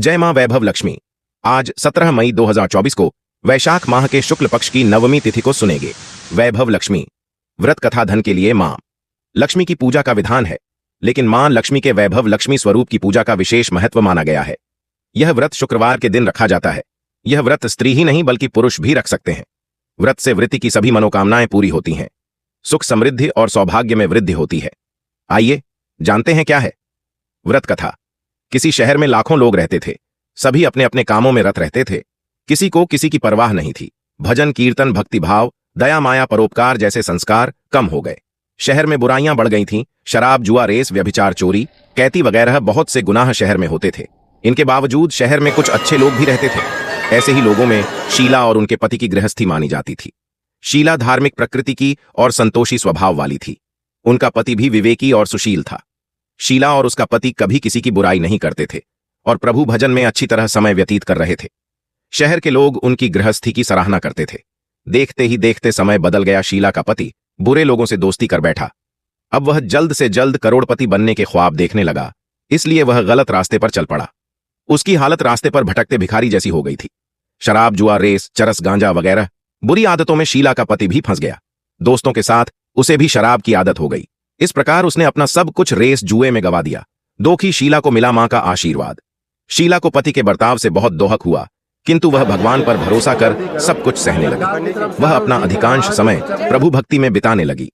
जय मां वैभव लक्ष्मी। आज 17 मई 2024 को वैशाख माह के शुक्ल पक्ष की नवमी तिथि को सुनेंगे। वैभव लक्ष्मी व्रत कथा। धन के लिए मां लक्ष्मी की पूजा का विधान है, लेकिन मां लक्ष्मी के वैभव लक्ष्मी स्वरूप की पूजा का विशेष महत्व माना गया है। यह व्रत शुक्रवार के दिन रखा जाता है। यह व्रत स्त्री ही नहीं बल्कि पुरुष भी रख सकते हैं। व्रत से वृत्ति की सभी मनोकामनाएं पूरी होती हैं। सुख समृद्धि और सौभाग्य में वृद्धि होती है। आइए जानते हैं क्या है व्रत कथा। किसी शहर में लाखों लोग रहते थे। सभी अपने अपने कामों में रत रहते थे। किसी को किसी की परवाह नहीं थी। भजन कीर्तन भक्तिभाव दया माया परोपकार जैसे संस्कार कम हो गए। शहर में बुराइयां बढ़ गई थीं। शराब जुआ रेस व्यभिचार चोरी कैती वगैरह बहुत से गुनाह शहर में होते थे। इनके बावजूद शहर में कुछ अच्छे लोग भी रहते थे। ऐसे ही लोगों में शीला और उनके पति की गृहस्थी मानी जाती थी। शीला धार्मिक प्रकृति की और संतोषी स्वभाव वाली थी। उनका पति भी विवेकी और सुशील था। शीला और उसका पति कभी किसी की बुराई नहीं करते थे और प्रभु भजन में अच्छी तरह समय व्यतीत कर रहे थे। शहर के लोग उनकी गृहस्थी की सराहना करते थे। देखते ही देखते समय बदल गया। शीला का पति बुरे लोगों से दोस्ती कर बैठा। अब वह जल्द से जल्द करोड़पति बनने के ख्वाब देखने लगा, इसलिए वह गलत रास्ते पर चल पड़ा। उसकी हालत रास्ते पर भटकते भिखारी जैसी हो गई थी। शराब जुआ रेस चरस गांजा वगैरह बुरी आदतों में शीला का पति भी फंस गया। दोस्तों के साथ उसे भी शराब की आदत हो गई। इस प्रकार उसने अपना सब कुछ रेस जुए में गवा दिया। दोखी शीला को मिला मां का आशीर्वाद। शीला को पति के बर्ताव से बहुत दोहक हुआ, किंतु वह भगवान पर भरोसा कर सब कुछ सहने लगी। वह अपना अधिकांश समय प्रभु भक्ति में बिताने लगी।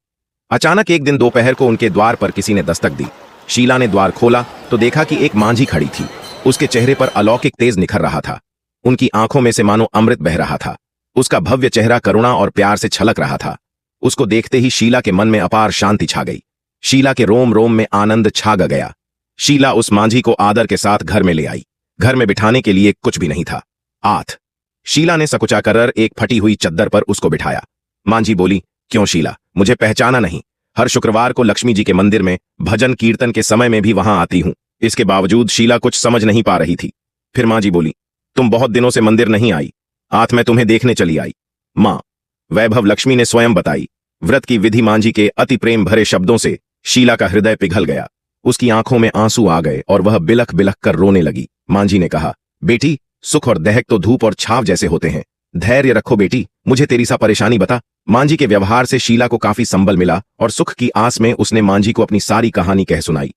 अचानक एक दिन दोपहर को उनके द्वार पर किसी ने दस्तक दी। शीला ने द्वार खोला तो देखा कि एक मांझी खड़ी थी। उसके चेहरे पर अलौकिक तेज निखर रहा था। उनकी आंखों में से मानो अमृत बह रहा था। उसका भव्य चेहरा करुणा और प्यार से छलक रहा था। उसको देखते ही शीला के मन में अपार शांति छा गई। शीला के रोम रोम में आनंद छा गया। शीला उस मांझी को आदर के साथ घर में ले आई। घर में बिठाने के लिए कुछ भी नहीं था। आठ शीला ने सकुचा कर एक फटी हुई चद्दर पर उसको बिठाया। मांझी बोली, क्यों शीला, मुझे पहचाना नहीं? हर शुक्रवार को लक्ष्मी जी के मंदिर में भजन कीर्तन के समय में भी वहां आती हूं। इसके बावजूद शीला कुछ समझ नहीं पा रही थी। फिर मांझी बोली, तुम बहुत दिनों से मंदिर नहीं आई, आज मैं तुम्हें देखने चली आई। मां वैभव लक्ष्मी ने स्वयं बताई। व्रत की विधि मांझी के अति प्रेम भरे शब्दों से शीला का हृदय पिघल गया। उसकी आंखों में आंसू आ गए और वह बिलख बिलख कर रोने लगी। मांझी ने कहा, बेटी, सुख और दहक तो धूप और छाव जैसे होते हैं। धैर्य रखो बेटी, मुझे तेरी सा परेशानी बता। मांझी के व्यवहार से शीला को काफी संबल मिला और सुख की आस में उसने मांझी को अपनी सारी कहानी कह सुनाई।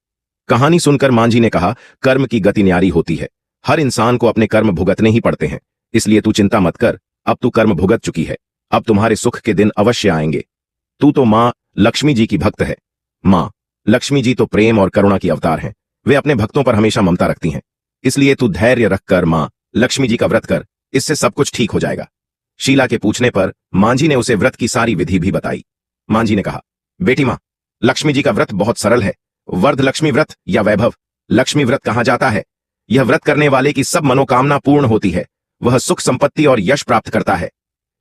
कहानी सुनकर मांझी ने कहा, कर्म की गति न्यारी होती है। हर इंसान को अपने कर्म भुगतने ही पड़ते हैं, इसलिए तू चिंता मत कर। अब तू कर्म भुगत चुकी है, अब तुम्हारे सुख के दिन अवश्य आएंगे। तू तो मां लक्ष्मी जी की भक्त है। मां लक्ष्मी जी तो प्रेम और करुणा की अवतार हैं। वे अपने भक्तों पर हमेशा ममता रखती हैं। इसलिए तू धैर्य रखकर मां लक्ष्मी जी का व्रत कर, इससे सब कुछ ठीक हो जाएगा। शीला के पूछने पर मांझी ने उसे व्रत की सारी विधि भी बताई। मांझी ने कहा, बेटी मां, लक्ष्मी जी का व्रत बहुत सरल है। वर्ध लक्ष्मी व्रत या वैभव लक्ष्मी व्रत कहा जाता है। यह व्रत करने वाले की सब मनोकामना पूर्ण होती है। वह सुख संपत्ति और यश प्राप्त करता है।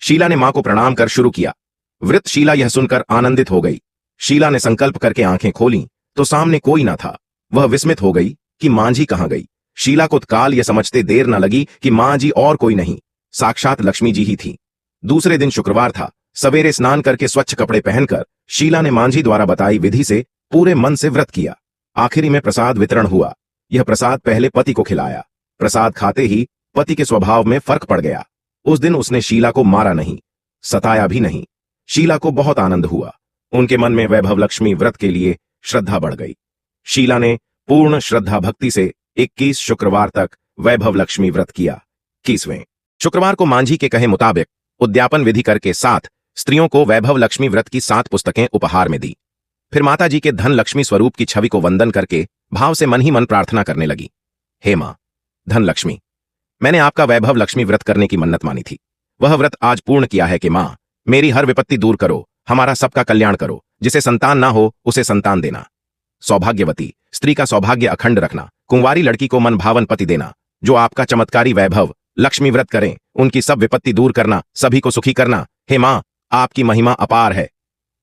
शीला ने मां को प्रणाम कर शुरू किया। व्रत शीला यह सुनकर आनंदित हो गई। शीला ने संकल्प करके आंखें खोली तो सामने कोई ना था। वह विस्मित हो गई कि मांझी कहां गई। शीला को तत्काल यह समझते देर न लगी कि मांझी और कोई नहीं, साक्षात लक्ष्मी जी ही थी। दूसरे दिन शुक्रवार था। सवेरे स्नान करके स्वच्छ कपड़े पहनकर शीला ने मांझी द्वारा बताई विधि से पूरे मन से व्रत किया। आखिरी में प्रसाद वितरण हुआ। यह प्रसाद पहले पति को खिलाया। प्रसाद खाते ही पति के स्वभाव में फर्क पड़ गया। उस दिन उसने शीला को मारा नहीं, सताया भी नहीं। शीला को बहुत आनंद हुआ। उनके मन में वैभव लक्ष्मी व्रत के लिए श्रद्धा बढ़ गई। शीला ने पूर्ण श्रद्धा भक्ति से 21 शुक्रवार तक वैभव लक्ष्मी व्रत किया। 21वें शुक्रवार को मांझी के कहे मुताबिक उद्यापन विधि करके 7 स्त्रियों को वैभव लक्ष्मी व्रत की 7 पुस्तकें उपहार में दी। फिर माता जी के धन लक्ष्मी स्वरूप की छवि को वंदन करके भाव से मन ही मन प्रार्थना करने लगी। हे मां धन लक्ष्मी, मैंने आपका वैभव लक्ष्मी व्रत करने की मन्नत मानी थी। वह व्रत आज पूर्ण किया है कि मां मेरी हर विपत्ति दूर करो, हमारा सबका कल्याण करो। जिसे संतान ना हो उसे संतान देना। सौभाग्यवती स्त्री का सौभाग्य अखंड रखना। कुंवारी लड़की को मन भावन पति देना। जो आपका चमत्कारी वैभव लक्ष्मी व्रत करें उनकी सब विपत्ति दूर करना, सभी को सुखी करना। हे मां आपकी महिमा अपार है।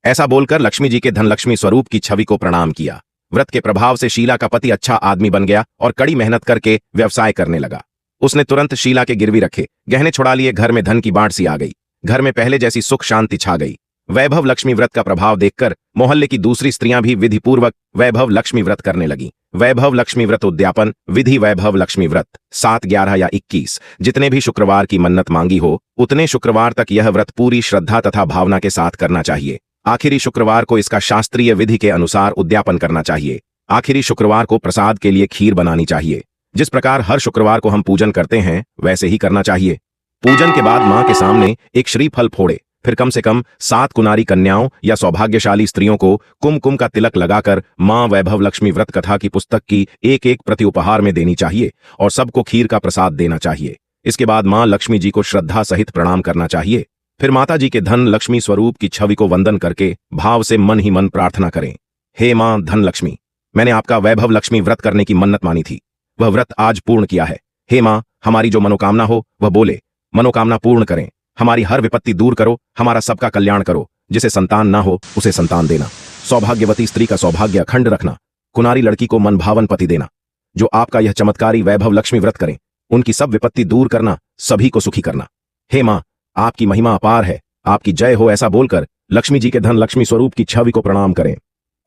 ऐसा बोलकर लक्ष्मी जी के धन लक्ष्मी स्वरूप की छवि को प्रणाम किया। व्रत के प्रभाव से शीला का पति अच्छा आदमी बन गया और कड़ी मेहनत करके व्यवसाय करने लगा। उसने तुरंत शीला के गिरवी रखे गहने छुड़ा लिए। घर में धन की बाढ़ सी आ गई। घर में पहले जैसी सुख शांति छा गई। वैभव लक्ष्मी व्रत का प्रभाव देखकर मोहल्ले की दूसरी स्त्रियां भी विधिपूर्वक वैभव लक्ष्मी व्रत करने लगी। वैभव लक्ष्मी व्रत उद्यापन विधि। वैभव लक्ष्मी व्रत 7, 11 या 21 जितने भी शुक्रवार की मन्नत मांगी हो उतने शुक्रवार तक यह व्रत पूरी श्रद्धा तथा भावना के साथ करना चाहिए। आखिरी शुक्रवार को इसका शास्त्रीय विधि के अनुसार उद्यापन करना चाहिए। आखिरी शुक्रवार को प्रसाद के लिए खीर बनानी चाहिए। जिस प्रकार हर शुक्रवार को हम पूजन करते हैं वैसे ही करना चाहिए। पूजन के बाद मां के सामने एक श्रीफल फोड़े, फिर कम से कम 7 कुनारी कन्याओं या सौभाग्यशाली स्त्रियों को कुमकुम का तिलक लगाकर मां वैभव लक्ष्मी व्रत कथा की पुस्तक की एक एक प्रति उपहार में देनी चाहिए और सबको खीर का प्रसाद देना चाहिए। इसके बाद मां लक्ष्मी जी को श्रद्धा सहित प्रणाम करना चाहिए। फिर माता जी के धन लक्ष्मी स्वरूप की छवि को वंदन करके भाव से मन ही मन प्रार्थना करें, हे मां धन लक्ष्मी, मैंने आपका वैभव लक्ष्मी व्रत करने की मन्नत मानी थी, वह व्रत आज पूर्ण किया है। हे मां, हमारी जो मनोकामना हो वह बोले, मनोकामना पूर्ण करें। हमारी हर विपत्ति दूर करो, हमारा सबका कल्याण करो। जिसे संतान ना हो उसे संतान देना, सौभाग्यवती स्त्री का सौभाग्य अखंड रखना, कुनारी लड़की को मनभावन पति देना। जो आपका यह चमत्कारी वैभव लक्ष्मी व्रत करें उनकी सब विपत्ति दूर करना, सभी को सुखी करना। हे मां, आपकी महिमा अपार है, आपकी जय हो, ऐसा बोलकर लक्ष्मी जी के धन लक्ष्मी स्वरूप की छवि को प्रणाम करें।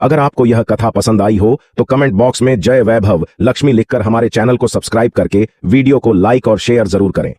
अगर आपको यह कथा पसंद आई हो तो कमेंट बॉक्स में जय वैभव लक्ष्मी लिखकर हमारे चैनल को सब्सक्राइब करके वीडियो को लाइक और शेयर जरूर करें।